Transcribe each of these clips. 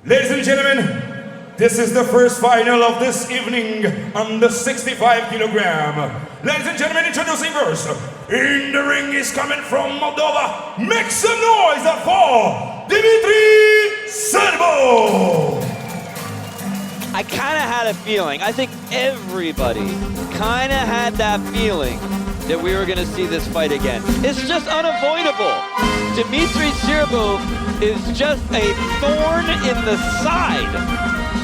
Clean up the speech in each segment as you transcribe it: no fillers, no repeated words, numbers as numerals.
Ladies and gentlemen, this is the first final of this evening on the 65 kilogram. Ladies and gentlemen, introducing first, in the ring is coming from Moldova. Make some noise for Dmitrii Sirbu. I kind of had a feeling, I think everybody kind of had that feeling that we were going to see this fight again. It's just unavoidable. Dmitrii Sirbu is just a thorn in the side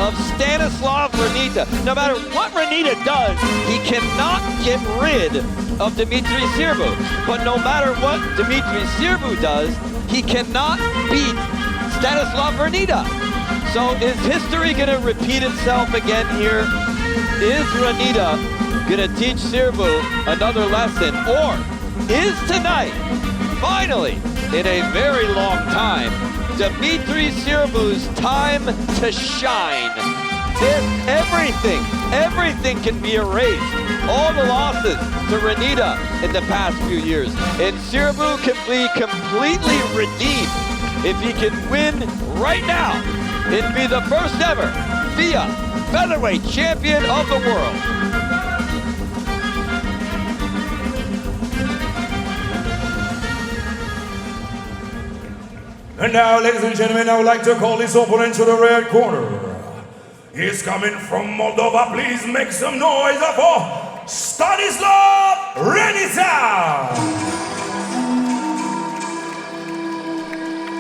of Stanislav Renita. No matter what Renita does, he cannot get rid of Dmitrii Sirbu. But no matter what Dmitrii Sirbu does, he cannot beat Stanislav Renita. So is history going to repeat itself again here? Is Renita going to teach Sirbu another lesson? Or is tonight, finally, in a very long time, Dmitrii Sirbu's time to shine? Everything can be erased. All the losses to Renita in the past few years. And Sirbu can be completely redeemed if he can win right now. It'd be the first ever FEA Featherweight Champion of the world. And now, ladies and gentlemen, I would like to call this opponent to the red corner. He's coming from Moldova. Please make some noise for Stanislav Renita.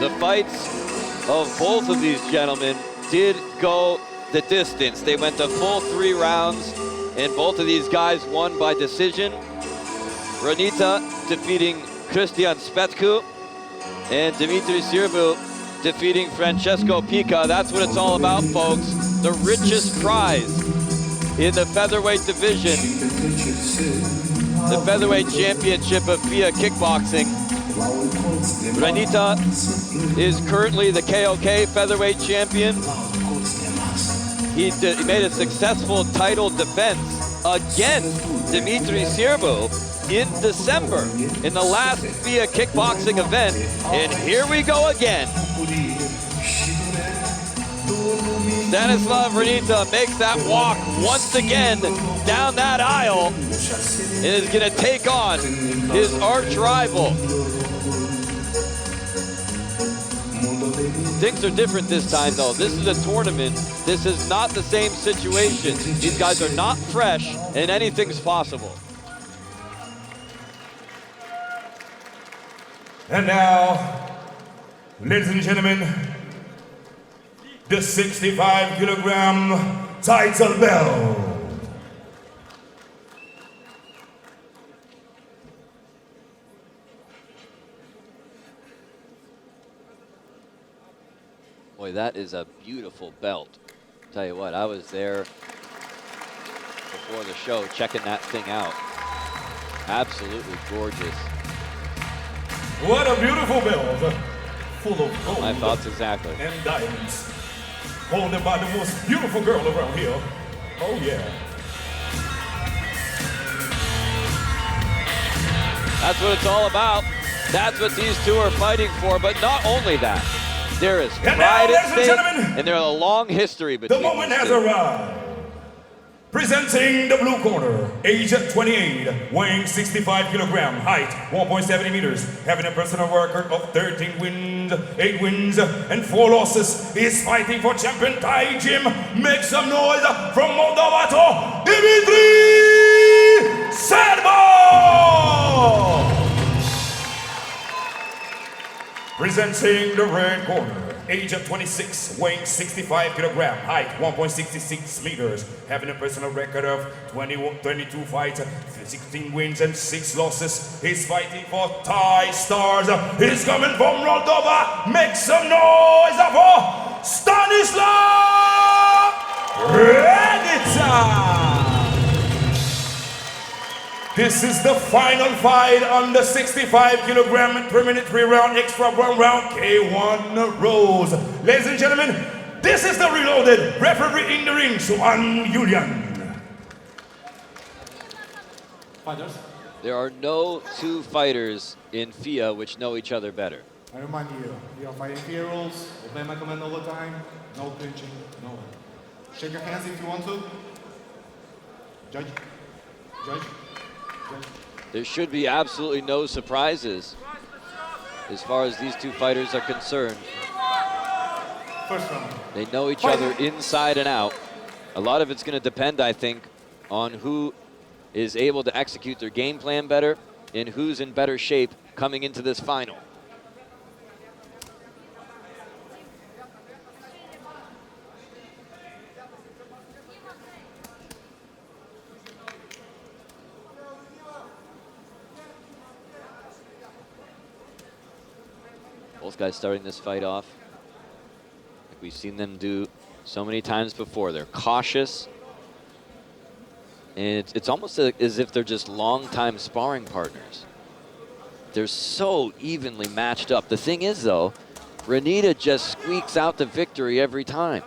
The fights of both of these gentlemen did go the distance. They went the full 3 rounds, and both of these guys won by decision. Renita defeating Cristian Spetku, and Dmitrii Sirbu defeating Francesco Pica. That's what it's all about, folks. The richest prize in the featherweight division, the featherweight championship of FEA kickboxing. Renita is currently the KOK featherweight champion. He made a successful title defense against Dmitrii Sirbu in December in the last FEA kickboxing event. And here we go again. Stanislav Renita makes that walk once again down that aisle and is going to take on his arch rival. Things are different this time, though. This is a tournament. This is not the same situation. These guys are not fresh, and anything's possible. And now, ladies and gentlemen, the 65 kilogram title belt. Boy, that is a beautiful belt. Tell you what, I was there before the show checking that thing out. Absolutely gorgeous. What a beautiful belt, full of gold. My thoughts exactly. And diamonds, holding by the most beautiful girl around here. Oh yeah. That's what it's all about. That's what these two are fighting for. But not only that, there is pride at stake, and there's a long history between the moment these has two. arrived. Presenting the blue corner, age 28, weighing 65 kilogram, height 1.70 meters, having a personal record of 13 wins, 8 wins, and 4 losses. He's fighting for champion Thai Gym. Make some noise from Moldova to Dmitrii Sirbu! Presenting the red corner, age of 26, weighing 65 kilogram, height 1.66 meters, having a personal record of 22 fights, 16 wins and 6 losses. He's fighting for Thai stars. He's coming from Moldova. Make some noise for Stanislav Renita! This is the final fight on the 65 kilogram preliminary round, extra 1 round, K1 Rose. Ladies and gentlemen, this is the reloaded referee in the ring, Suan Yulian. Fighters. There are no two fighters in FEA which know each other better. I remind you, we are fighting FEA rules, obey my command all the time, no clinching, no one. Shake your hands if you want to. Judge. Judge. Judge. There should be absolutely no surprises as far as these two fighters are concerned. First round. They know each other inside and out. A lot of it's going to depend, I think, on who is able to execute their game plan better and who's in better shape coming into this final. Both guys starting this fight off like we've seen them do so many times before. They're cautious, and it's almost as if they're just long-time sparring partners. They're so evenly matched up. The thing is, though, Renita just squeaks out the victory every time.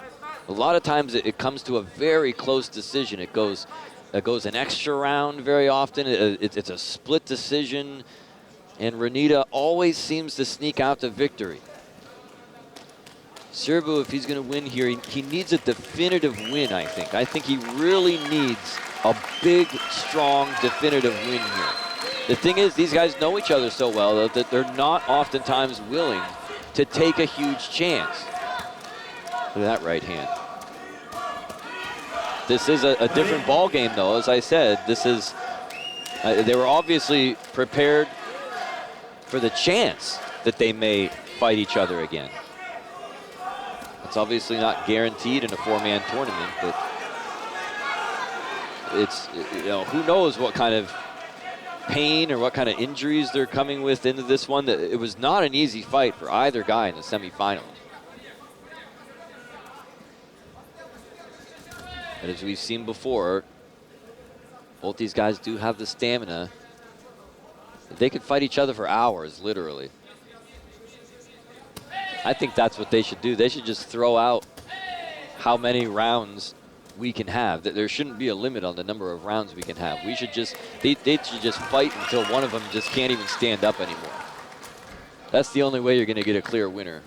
A lot of times it comes to a very close decision. It goes an extra round very often. It's a split decision. And Renita always seems to sneak out the victory. Sirbu, if he's going to win here, he needs a definitive win, I think. I think he really needs a big, strong, definitive win here. The thing is, these guys know each other so well that they're not oftentimes willing to take a huge chance. Look at that right hand. This is a different ball game, though. As I said, this is they were obviously prepared for the chance that they may fight each other again. It's obviously not guaranteed in a four-man tournament, but it's, you know, who knows what kind of pain or what kind of injuries they're coming with into this one. It was not an easy fight for either guy in the semifinals. But as we've seen before, both these guys do have the stamina. They could fight each other for hours, literally. I think that's what they should do. They should just throw out how many rounds we can have. There shouldn't be a limit on the number of rounds we can have. We should just, they should just fight until one of them just can't even stand up anymore. That's the only way you're going to get a clear winner.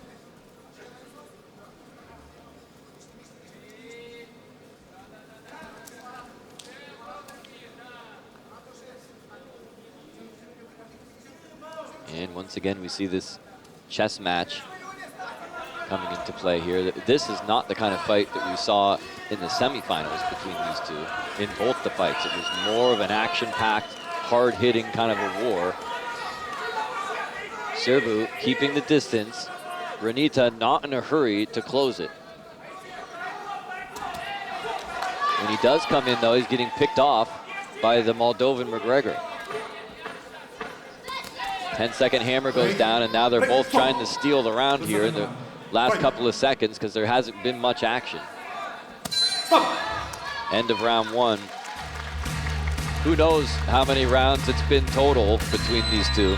And once again, we see this chess match coming into play here. This is not the kind of fight that we saw in the semifinals between these two. In both the fights, it was more of an action-packed, hard-hitting kind of a war. Sirbu keeping the distance. Renita not in a hurry to close it. When he does come in, though, he's getting picked off by the Moldovan McGregor. 10-second hammer goes down, and now they're both trying to steal the round here in the last couple of seconds because there hasn't been much action. End of round one. Who knows how many rounds it's been total between these two.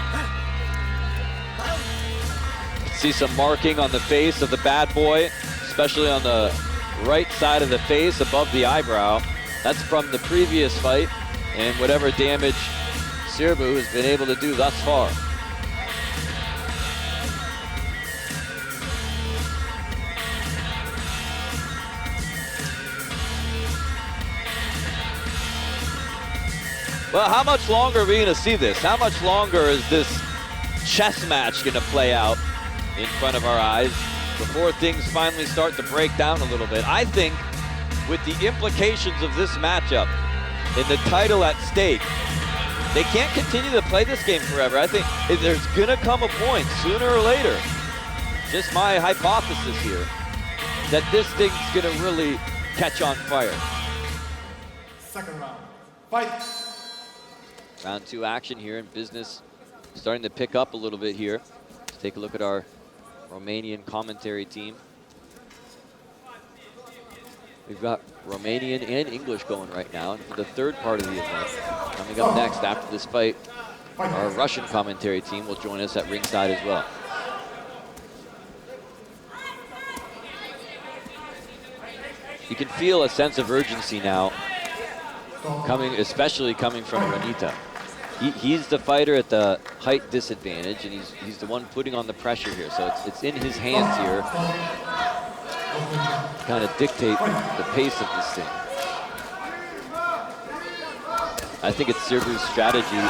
See some marking on the face of the bad boy, especially on the right side of the face above the eyebrow. That's from the previous fight and whatever damage Sirbu has been able to do thus far. Well, how much longer are we going to see this? How much longer is this chess match going to play out in front of our eyes before things finally start to break down a little bit? I think with the implications of this matchup and the title at stake, they can't continue to play this game forever. I think there's going to come a point sooner or later, just my hypothesis here, that this thing's going to really catch on fire. Second round. Fight. Round two action here, and business starting to pick up a little bit here. Let's take a look at our Romanian commentary team. We've got Romanian and English going right now, and for the third part of the event, coming up next after this fight, our Russian commentary team will join us at ringside as well. You can feel a sense of urgency now, especially coming from Renita. He's the fighter at the height disadvantage, and he's the one putting on the pressure here. So it's in his hands here to kind of dictate the pace of this thing. I think it's Sirbu's strategy to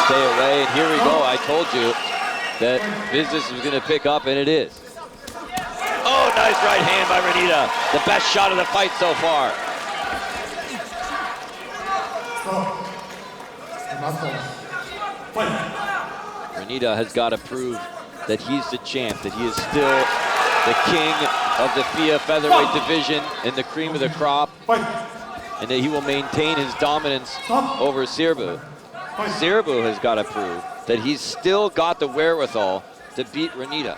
stay away, and here we go. I told you that business was going to pick up, and it is. Oh, nice right hand by Renita. The best shot of the fight so far. Renita has got to prove that he's the champ, that he is still the king of the FEA featherweight division and the cream of the crop, and that he will maintain his dominance over Sirbu. Sirbu has got to prove that he's still got the wherewithal to beat Renita.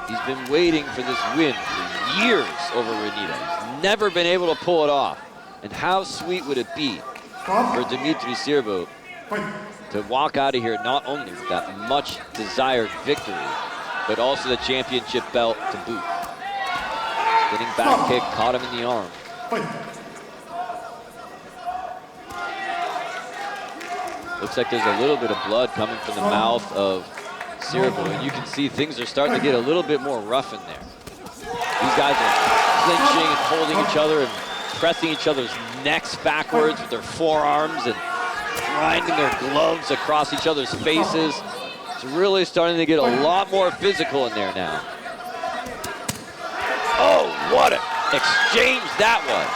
He's been waiting for this win for years over Renita. He's never been able to pull it off. And how sweet would it be for Dmitrii Sirbu to walk out of here not only with that much desired victory, but also the championship belt to boot. Getting back kick, caught him in the arm. Looks like there's a little bit of blood coming from the mouth of Sirbu, and you can see things are starting to get a little bit more rough in there. These guys are clinching and holding each other and pressing each other's necks backwards with their forearms and grinding their gloves across each other's faces. It's really starting to get a lot more physical in there now. Oh, what an exchange that was.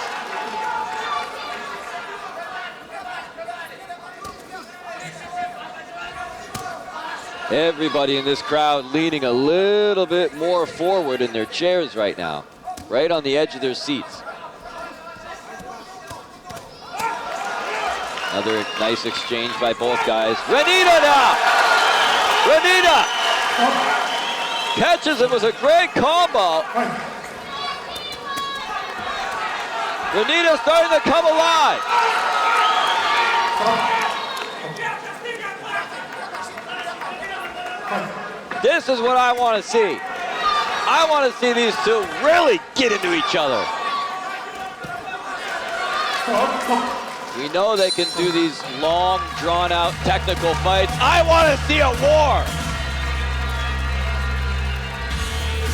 Everybody in this crowd leaning a little bit more forward in their chairs right now, right on the edge of their seats. Another nice exchange by both guys. Renita now! Renita catches him with a great combo. Renita starting to come alive. This is what I want to see. I want to see these two really get into each other. We know they can do these long, drawn-out technical fights. I want to see a war.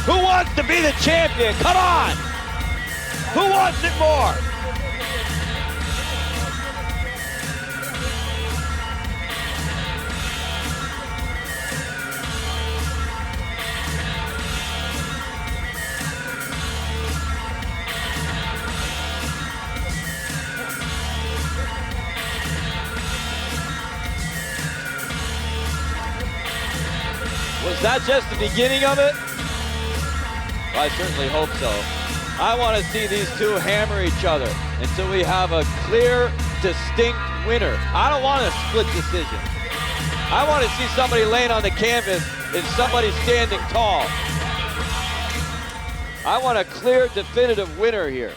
Who wants to be the champion? Come on. Who wants it more? Was that just the beginning of it? Well, I certainly hope so. I want to see these two hammer each other until we have a clear, distinct winner. I don't want a split decision. I want to see somebody laying on the canvas and somebody standing tall. I want a clear, definitive winner here.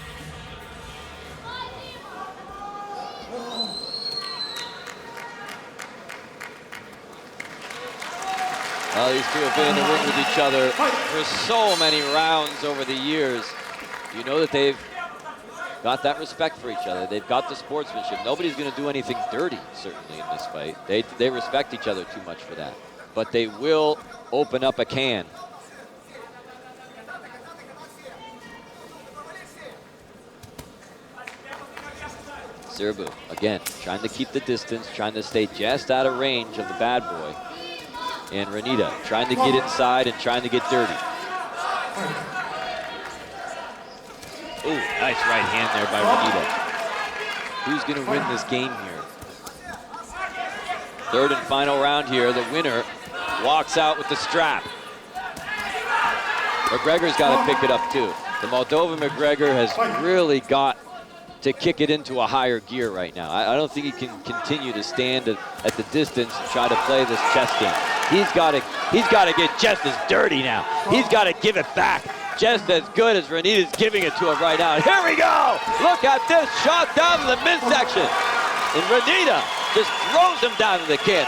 Well, these two have been in the ring with each other for so many rounds over the years. You know that they've got that respect for each other. They've got the sportsmanship. Nobody's going to do anything dirty, certainly, in this fight. They respect each other too much for that. But they will open up a can. Sirbu, again, trying to keep the distance, trying to stay just out of range of the bad boy. And Renita trying to get inside and trying to get dirty. Ooh, nice right hand there by Renita. Who's going to win this game here? Third and final round here. The winner walks out with the strap. McGregor's got to pick it up too. The Moldova McGregor has really got to kick it into a higher gear right now. I don't think he can continue to stand at the distance and try to play this chess game. He's got to get just as dirty now. He's got to give it back just as good as Renita's giving it to him right now. Here we go! Look at this shot down to the midsection. And Renita just throws him down to the can.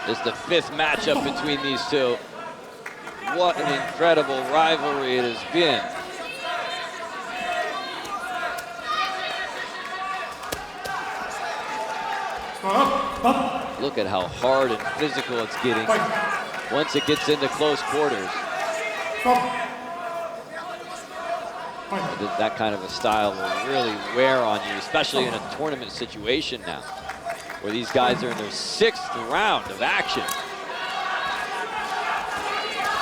It's the 5th matchup between these two. What an incredible rivalry it has been. Look at how hard and physical it's getting once it gets into close quarters. That kind of a style will really wear on you, especially in a tournament situation now, where these guys are in their 6th round of action.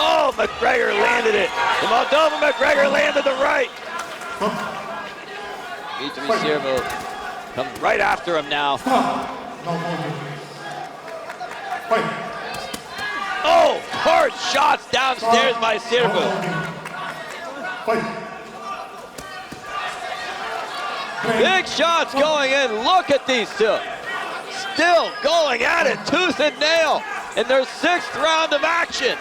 Oh, McGregor landed it. The Moldova McGregor landed the right. Dmitrii Sirbu comes right after him now. Oh, hard shots downstairs by Sirbu. Big shots going in. Look at these two. Still going at it tooth and nail in their 6th round of action.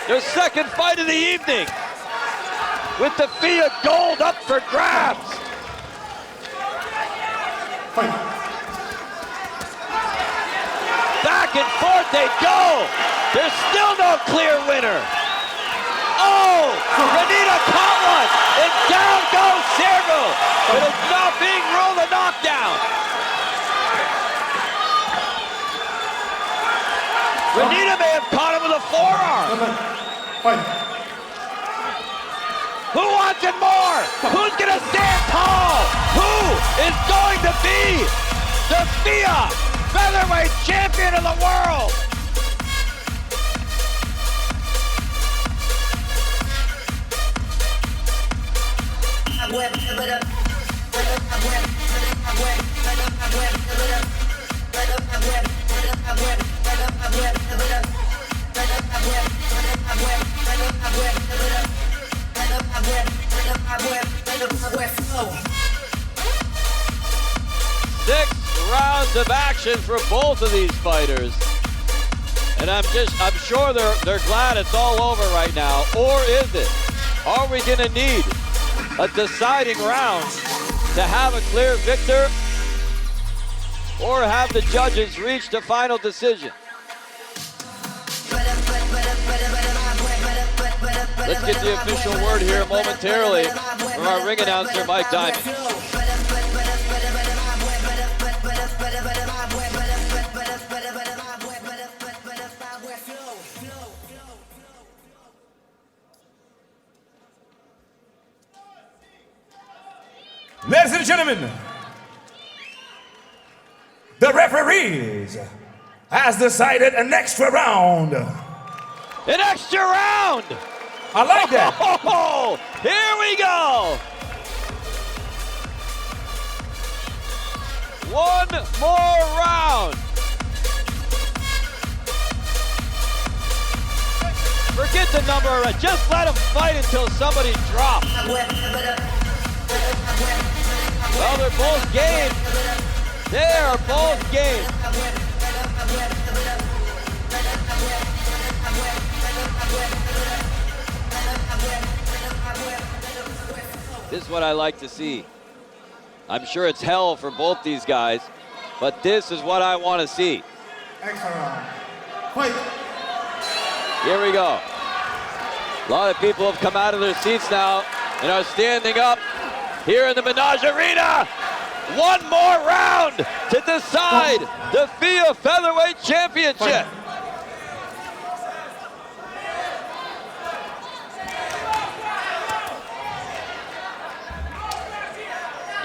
Their 2nd fight of the evening. With the FEA gold up for grabs. Back and forth they go. There's still no clear winner. Oh, Renita caught one, and down goes Sirbu, but it's not being ruled a knockdown. Renita may have caught him with a forearm. Who wants it more? Who's gonna stand tall? Who is going to be the FEA Featherweight Champion of the world? Six rounds of action for both of these fighters. And I'm sure they're glad it's all over right now. Or is it? Are we gonna need a deciding round to have a clear victor? Or have the judges reached a final decision? Let's get the official word here momentarily from our ring announcer, Mike Diamond. Ladies and gentlemen, the referees has decided an extra round. An extra round! I like that. Oh, here we go. One more round. Forget the number. Just let them fight until somebody drops. Well, they're both game. They are both game. This is what I like to see. I'm sure it's hell for both these guys, but this is what I want to see. Extra round. Fight. Here we go. A lot of people have come out of their seats now and are standing up here in the Menage Arena. One more round to decide the FEA Featherweight Championship.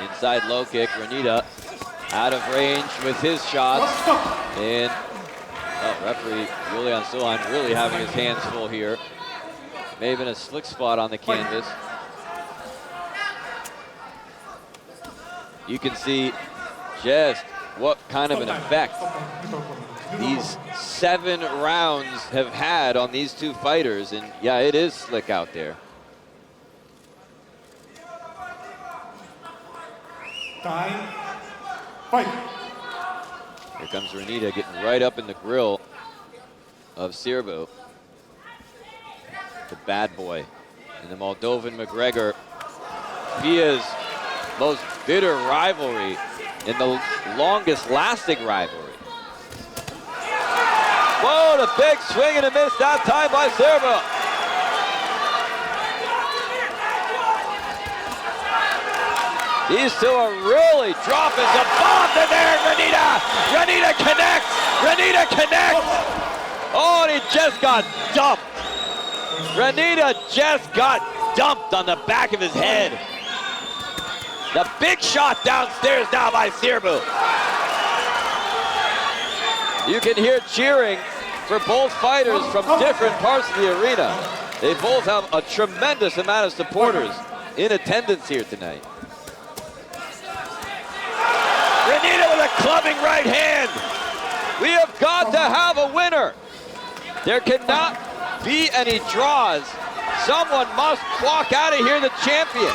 Inside low kick, Renita out of range with his shots. And referee Julian Suhan really having his hands full here. May have been a slick spot on the canvas. You can see just what kind of an effect these 7 rounds have had on these two fighters. And yeah, it is slick out there. Time. Fight. Here comes Renita getting right up in the grill of Sirbu. The bad boy. And the Moldovan McGregor. FEA's most bitter rivalry and the longest lasting rivalry. Whoa, the big swing and a miss that time by Sirbu. These two are really dropping some bombs in there. Renita connects. Renita connects. Oh, and he just got dumped. Renita just got dumped on the back of his head. The big shot downstairs now by Sirbu. You can hear cheering for both fighters from different parts of the arena. They both have a tremendous amount of supporters in attendance here tonight. Renita with a clubbing right hand. We have got to have a winner. There cannot be any draws. Someone must walk out of here the champion.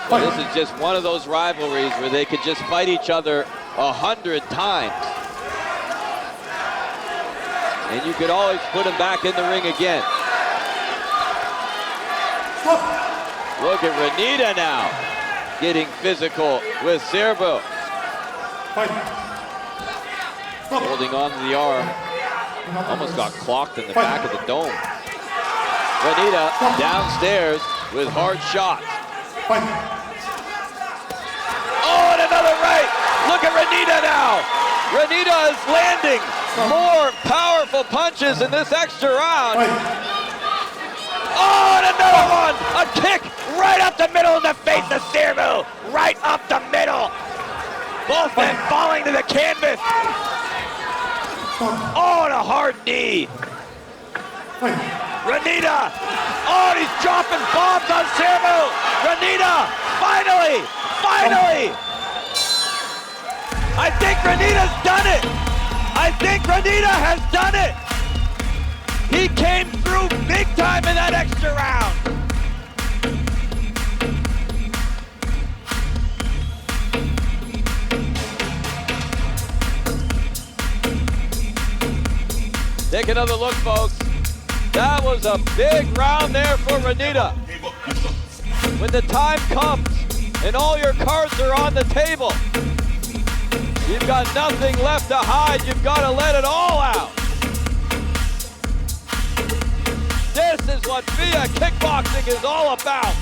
Well, this is just one of those rivalries where they could just fight each other 100 times. And you could always put them back in the ring again. Look at Renita now, getting physical with Sirbu. Holding on to the arm. Almost got clocked in the back of the dome. Renita downstairs with hard shots. Oh, and another right. Look at Renita now. Renita is landing more powerful punches in this extra round. Oh, and another one! A kick right up the middle of the face of Sirbu! Right up the middle! Both men falling to the canvas! Oh, and a hard knee! Renita! Oh, and he's dropping bombs on Sirbu! Renita! Finally! Finally! I think Renita's done it! I think Renita has done it! He came through big time in that extra round. Take another look, folks. That was a big round there for Renita. When the time comes and all your cards are on the table, you've got nothing left to hide. You've got to let it all out. This is what FEA kickboxing is all about.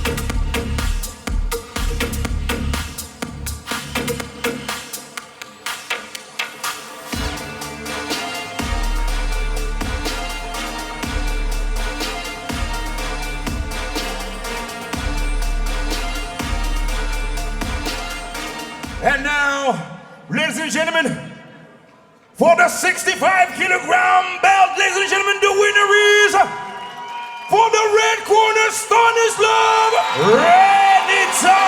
And now, ladies and gentlemen, for the 65-kilogram belt, ladies and gentlemen, the winner is, for the red corner, Stanislav Renita!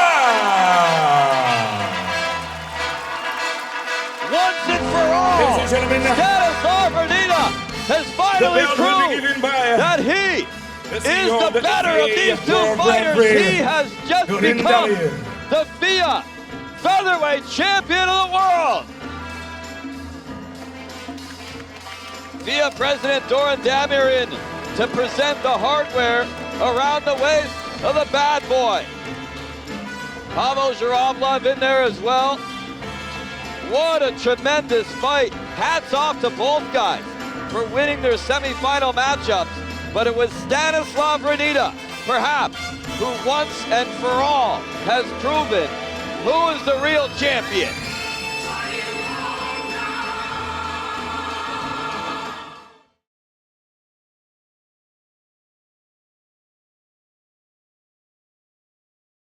Once and for all, ladies and gentlemen, Stanislav Renita has finally proved that he is the better of these two fighters. He has just become the FEA Featherweight Champion of the world. FEA President Doran Damirin to present the hardware around the waist of the bad boy. Pavel Zhuravlev in there as well. What a tremendous fight. Hats off to both guys for winning their semifinal matchups. But it was Stanislav Renita, perhaps, who once and for all has proven who is the real champion.